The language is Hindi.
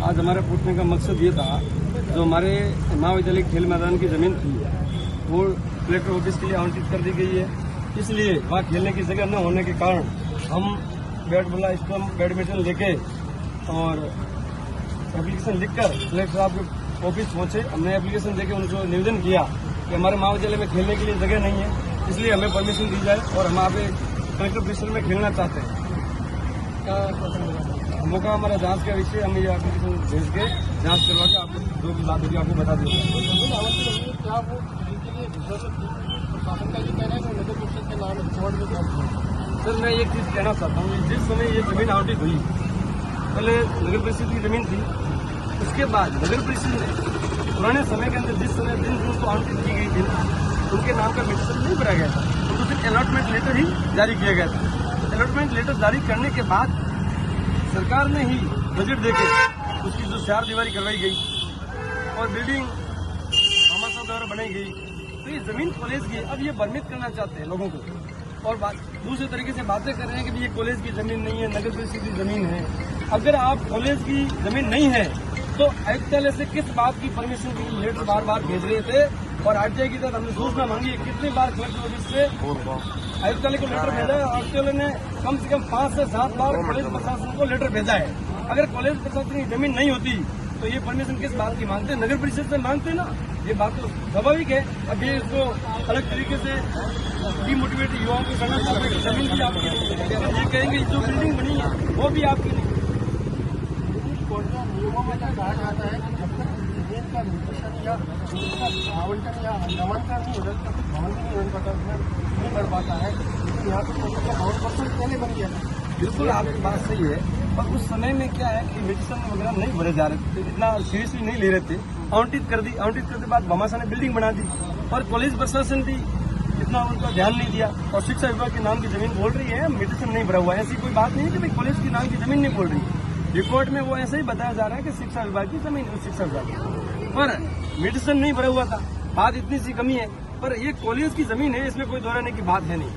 आज हमारे पूछने का मकसद ये था, जो हमारे महाविद्यालय खेल मैदान की जमीन थी वो कलेक्टर ऑफिस के लिए आवंटित कर दी गई है। इसलिए वहाँ खेलने की जगह न होने के कारण हम बैट बॉल स्टम्प बैडमिंटन लेके और एप्लीकेशन लिखकर कलेक्टर साहब के ऑफिस पहुंचे। हमने एप्लीकेशन देके उनको निवेदन किया कि हमारे महाविद्यालय में खेलने के लिए जगह नहीं है, इसलिए हमें परमिशन दी जाए और हम आप कलेक्टर परिसर में खेलना चाहते हैं। मौका हमारा जांच का विषय, हम ये एप्लीकेशन भेज के जांच करवा के आपको जो भी बात होगी आपको बता देंगे। सर मैं एक चीज कहना चाहता हूँ, जिस समय ये जमीन आवंटित हुई, पहले नगर परिषद की जमीन थी, उसके बाद नगर परिषद ने पुराने समय के अंदर जिस समय जिन को आवंटित की गई थी उनके नाम का मिशन नहीं भरा गया था, उनको सिर्फ अलॉटमेंट लेटर ही जारी किया गया था। अलॉटमेंट लेटर जारी करने के बाद सरकार ने ही बजट देके उसकी जो 4 दीवारी करवाई गई और बिल्डिंग हमारे द्वारा बनाई गई, तो ये जमीन कॉलेज की। अब ये भ्रमित करना चाहते हैं लोगों को और दूसरे तरीके से बातें कर रहे हैं कि ये कॉलेज की जमीन नहीं है, नगर परिषद की जमीन है। अगर आप कॉलेज की जमीन नहीं है तो आयुक्तालय से किस बात की परमिशन की लेटर बार बार भेज रहे थे और आरटीआई की तरह हमने सूचना मांगी है, कितनी बार कलेक्टर ऑफिस से आयुक्तालय को लेटर भेजा है। आयुक्तालय ने कम से कम 5 से 7 बार कॉलेज प्रशासन को लेटर भेजा है। अगर कॉलेज प्रशासन की जमीन नहीं होती तो ये परमिशन किस बात की मांगते हैं? नगर परिषद से मांगते ना, ये बात तो स्वाभाविक है। अब ये इसको अलग तरीके से डिमोटिवेट युवाओं को करना चाहते हैं। जमीन भी आपकी, ये कहेंगे जो बिल्डिंग बनी है वो भी आपकी नहीं। नियमों में कहा जाता है कि जब तक जमीन का निर्देशन या आवंटन या नामांकन नहीं हो जाता, भवन नहीं बन पाता, नहीं बढ़ पाता है। लेकिन यहाँ पे भवन परसेंट पहले बन गया था। बिल्कुल आपकी बात सही है, पर उस समय में क्या है कि मेडिसन वगैरह नहीं भरे जा रहे थे, इतना सीरियसली नहीं ले रहे थे। आवंटित कर दी, आवंटित करने के बाद भामाशाह ने बिल्डिंग बना दी और कॉलेज प्रशासन भी इतना उनका ध्यान नहीं दिया और शिक्षा विभाग के नाम की जमीन बोल रही है, मेडिसन नहीं भरा हुआ है। ऐसी कोई बात नहीं है कि भाई कॉलेज के नाम की जमीन नहीं बोल रही है। रिपोर्ट में वो ऐसे ही बताया जा रहा है कि शिक्षा विभाग की जमीन है, शिक्षा विभाग की, पर मेडिसन नहीं भरा हुआ था। बात इतनी सी कमी है, पर ये कॉलेज की जमीन है, इसमें कोई दोहराने की बात है नहीं।